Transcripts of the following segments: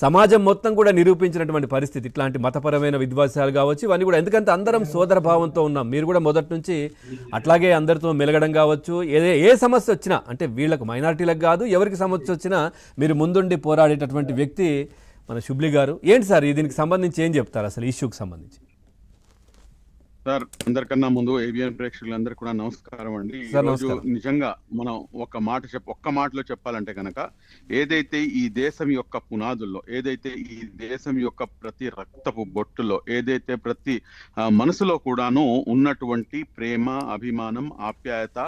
సమాజం మొత్తం కూడా నిరూపించినటువంటి పరిస్థితి. ఇట్లాంటి మతపరమైన విద్వేషాలు కావచ్చు ఇవన్నీ కూడా, ఎందుకంటే అందరం సోదర భావంతో ఉన్నాం. మీరు కూడా మొదటి నుంచి అట్లాగే అందరితో మెలగడం కావచ్చు. ఏ సమస్య వచ్చినా, అంటే వీళ్ళకు మైనారిటీలకు కాదు ఎవరికి సమస్య వచ్చినా మీరు ముందుండి పోరాడేటటువంటి వ్యక్తి మన షుబ్లీ గారు. ఏంటి సార్ దీనికి సంబంధించి ఏం చెప్తారు అసలు ఇష్యూకి సంబంధించి? సార్, అందరికన్నా ముందు ఏబిఎన్ ప్రేక్షకులందరూ కూడా నమస్కారం అండి. ఈరోజు నిజంగా మనం ఒక్క మాటలో చెప్పాలంటే కనుక, ఏదైతే ఈ దేశం యొక్క పునాదుల్లో, ఏదైతే ఈ దేశం యొక్క ప్రతి రక్తపు బొట్టులో, ఏదైతే ప్రతి మనసులో కూడాను ఉన్నటువంటి ప్రేమ, అభిమానం, ఆప్యాయత,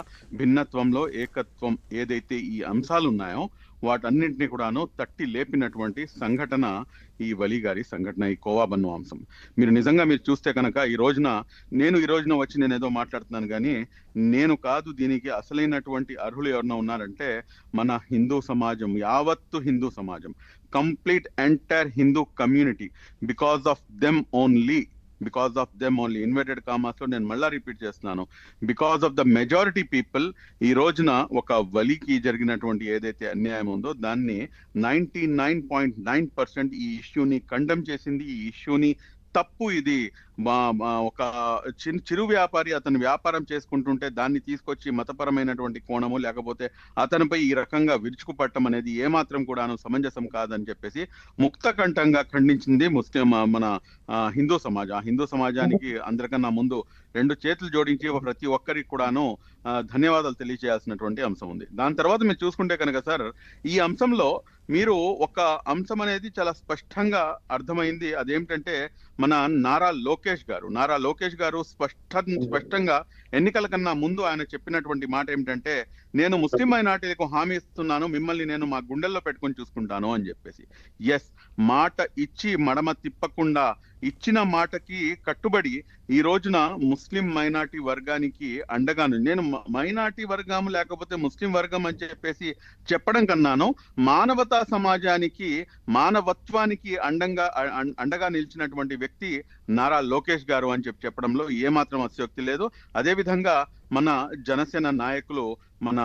భిన్నత్వంలో ఏకత్వం, ఏదైతే ఈ అంశాలు ఉన్నాయో వాటన్నింటినీ కూడాను తట్టి లేపినటువంటి సంఘటన ఈ వలి గారి సంఘటన, ఈ కోవా బన్ను అంశం. మీరు చూస్తే కనుక ఈ రోజున వచ్చి నేను ఏదో మాట్లాడుతున్నాను కానీ నేను కాదు. దీనికి అసలైనటువంటి అర్హులు ఎవరన్నా ఉన్నారంటే మన హిందూ సమాజం, యావత్తు హిందూ సమాజం, complete entire Hindu community. Because of them only, inverted commas లో నేను మళ్ళా రిపీట్ చేస్తున్నాను, because of the majority people ఈ రోజున ఒక వలికి జరిగినటువంటి ఏదైతే అన్యాయం ఉందో దాన్ని 99.9% ఈ ఇష్యూని కండెమ్ చేసింది. ఈ ఇష్యూని తప్పు, ఇది ఒక చిరు వ్యాపారి అతను వ్యాపారం చేసుకుంటుంటే దాన్ని తీసుకొచ్చి మతపరమైనటువంటి కోణము, లేకపోతే అతనిపై ఈ రకంగా విరుచుకుపట్టడం అనేది ఏమాత్రం కూడాను సమంజసం కాదని చెప్పేసి ముక్తకంఠంగా ఖండించింది మన హిందూ సమాజం. ఆ హిందూ సమాజానికి అందరికన్నా ముందు 2 చేతులు జోడించి ప్రతి ఒక్కరికి కూడాను ధన్యవాదాలు తెలియజేయాల్సినటువంటి అంశం ఉంది. దాని తర్వాత మీరు చూసుకుంటే కనుక సార్, ఈ అంశంలో మీరు ఒక అంశం అనేది చాలా స్పష్టంగా అర్థమైంది. అదేమిటంటే మన నారా లోకేష్ గారు స్పష్టంగా ఎన్నికల కన్నా ముందు ఆయన చెప్పినటువంటి మాట ఏమిటంటే, నేను ముస్లిం మైనారిటీలకు హామీ ఇస్తున్నాను, మిమ్మల్ని నేను మా గుండెల్లో పెట్టుకొని చూసుకుంటాను అని చెప్పేసి. ఎస్, మాట ఇచ్చి మడమ తిప్పకుండా ఇచ్చిన మాటకి కట్టుబడి ఈ రోజున ముస్లిం మైనార్టీ వర్గానికి అండగాను, నేను మైనార్టీ వర్గం లేకపోతే ముస్లిం వర్గం అని చెప్పేసి చెప్పడం కన్నాను, మానవతా సమాజానికి, మానవత్వానికి అండగా నిలిచినటువంటి వ్యక్తి నారా లోకేష్ గారు అని చెప్పడంలో ఏమాత్రం అతిశయోక్తి లేదు. అదేవిధంగా మన జనసేన నాయకులు మన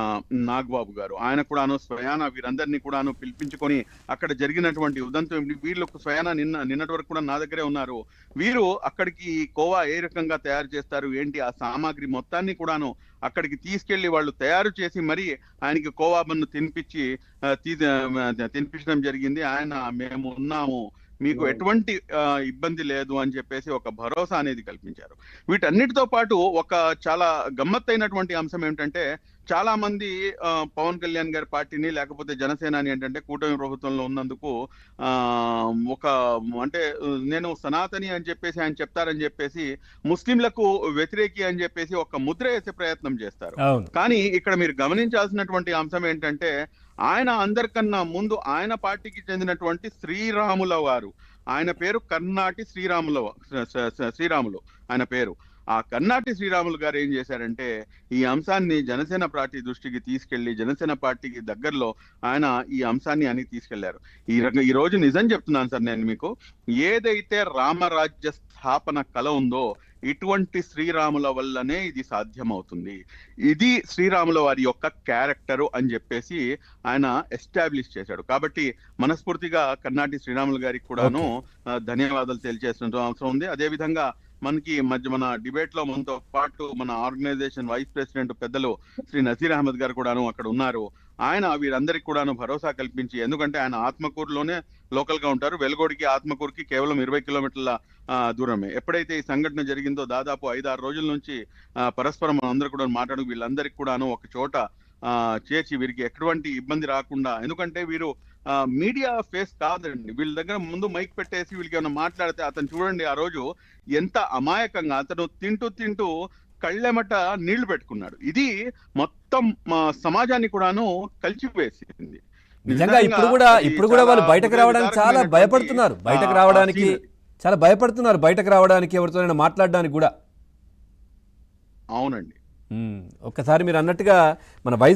నాగబాబు గారు, ఆయన కూడాను స్వయాన వీరందరినీ కూడాను పిలిపించుకొని అక్కడ జరిగినటువంటి ఉదంతం, వీళ్ళకు స్వయాన నిన్నటి వరకు కూడా నా దగ్గరే ఉన్నారు. వీరు అక్కడికి కోవా ఏ రకంగా తయారు చేస్తారు ఏంటి, ఆ సామాగ్రి మొత్తాన్ని కూడాను అక్కడికి తీసుకెళ్లి వాళ్ళు తయారు చేసి మరి ఆయనకి కోవా బన్ను తినిపించడం జరిగింది. ఆయన మేము ఉన్నాము, మీకు ఎటువంటి ఇబ్బంది లేదు అని చెప్పేసి ఒక భరోసా అనేది కల్పించారు. వీటన్నిటితో పాటు ఒక చాలా గమ్మత్తైనటువంటి అంశం ఏమిటంటే, చాలా మంది పవన్ కళ్యాణ్ గారి పార్టీని లేకపోతే జనసేనాని ఏంటంటే కూటమి ప్రభుత్వంలో ఉన్నందుకు అంటే నేను సనాతని అని చెప్పేసి ఆయన చెప్తారని చెప్పేసి ముస్లింలకు వ్యతిరేకి అని చెప్పేసి ఒక ముద్ర వేసే ప్రయత్నం చేస్తారు. కానీ ఇక్కడ మీరు గమనించాల్సినటువంటి అంశం ఏంటంటే, ఆయన అందరికన్నా ముందు ఆయన పార్టీకి చెందినటువంటి శ్రీరాముల వారు, ఆయన పేరు కర్నాటి శ్రీరాములు ఆయన పేరు. ఆ కర్నాటి శ్రీరాములు గారు ఏం చేశారంటే, ఈ అంశాన్ని జనసేన పార్టీ దృష్టికి తీసుకెళ్లి జనసేన పార్టీకి దగ్గరలో ఆయన ఈ అంశాన్ని అని తీసుకెళ్లారు. ఈ రోజు నిజం చెప్తున్నాను సార్ నేను మీకు, ఏదైతే రామరాజ్య స్థాపన కల ఉందో ఇటువంటి శ్రీరాముల వల్లనే ఇది సాధ్యమవుతుంది, ఇది శ్రీరాముల వారి యొక్క క్యారెక్టరు అని చెప్పేసి ఆయన ఎస్టాబ్లిష్ చేశాడు. కాబట్టి మనస్ఫూర్తిగా కర్నాటి శ్రీరాములు గారికి కూడాను ధన్యవాదాలు తెలియజేసిన అవసరం ఉంది. అదేవిధంగా మన డిబేట్ లో మనతో పాటు మన ఆర్గనైజేషన్ వైస్ ప్రెసిడెంట్ పెద్దలు శ్రీ నజీర్ అహ్మద్ గారు కూడాను అక్కడ ఉన్నారు. ఆయన వీరందరికి కూడాను భరోసా కల్పించి, ఎందుకంటే ఆయన ఆత్మకూరులోనే లోకల్ గా ఉంటారు, వెలుగోడికి ఆత్మకూరుకి కేవలం 20 కిలోమీటర్ల దూరమే. ఎప్పుడైతే ఈ సంఘటన జరిగిందో దాదాపు 5-6 రోజుల నుంచి పరస్పరం అందరూ కూడా మాట్లాడు వీళ్ళందరికీ కూడాను ఒక చోట చేర్చి వీరికి ఎటువంటి ఇబ్బంది రాకుండా, ఎందుకంటే వీరు మీడియా ఫేస్ కాదండి, వీళ్ళ దగ్గర ముందు మైక్ పెట్టేసి వీళ్ళకి ఏమైనా మాట్లాడితే, అతను చూడండి ఆ రోజు ఎంత అమాయకంగా అతను తింటూ కళ్ళెమట నీళ్లు పెట్టుకున్నాడు. ఇది మొత్తం సమాజాన్ని కూడాను కలిసివేసింది. నిజంగా ఇప్పుడు కూడా వాళ్ళు బయటకు రావడానికి చాలా భయపడుతున్నారు, బయటకు రావడానికి ఎవరితోనైనా మాట్లాడడానికి కూడా. అవునండి. ఒక్కసారి మీరు అన్నట్టుగా మన